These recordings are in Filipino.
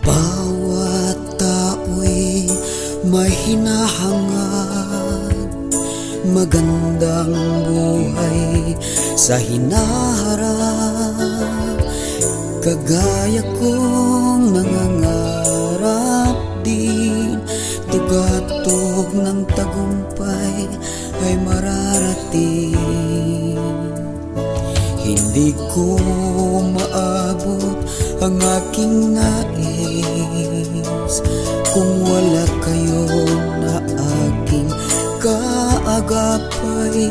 Bawat tao'y may hinahangad, magandang buhay sa hinaharap. Kagaya kong nangangarap din, tugatog ng tagumpay ay mararating. Hindi ko maabot ang aking nais kung wala kayo na aking kaagapay.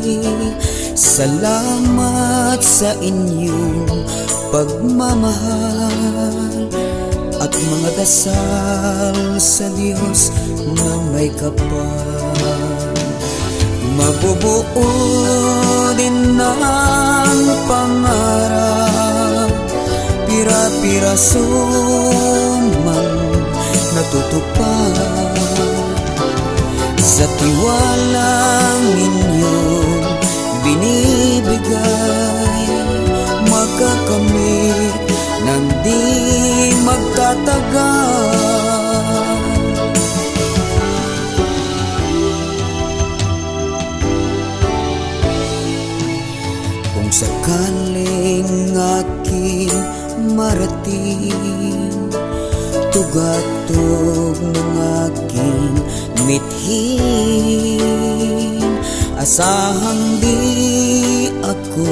Salamat sa inyong pagmamahal at mga dasal sa Diyos na may kapal. Mabubuo din ang pangarap, pira-piraso man natutupad. Sa tiwalang inyong binibigay, magkakamit ng di magtatagal. Kung sakaling aking marating, tugatog ng aking mithin, asahang di ako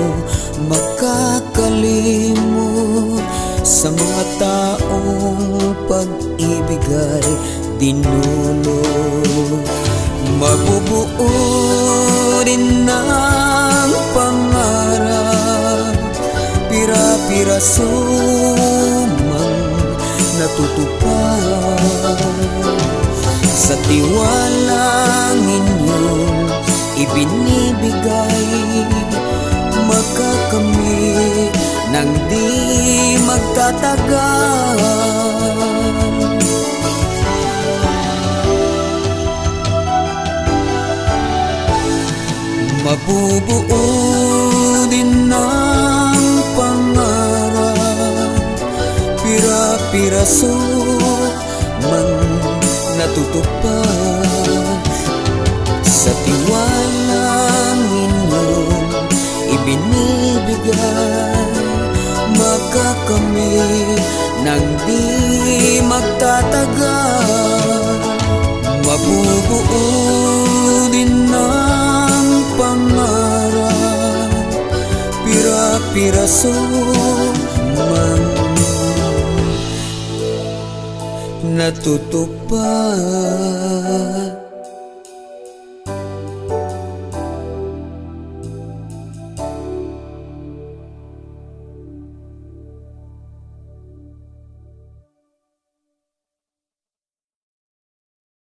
makakalimot sa mga taong pag-ibig ay dinulot. Mabubuo din ang pangarap, pira-piraso man natutupad. Sa tiwalang inyong ibinibigay, magkakamit ng di magtatagal. Mabubuo din ang pangarap, pira-piraso man natutupad. Sa tiwalang inyong ibinibigay, magkakamit ng di magtatagal. Mabubuo din ang pangarap, pira-piraso man natutupad.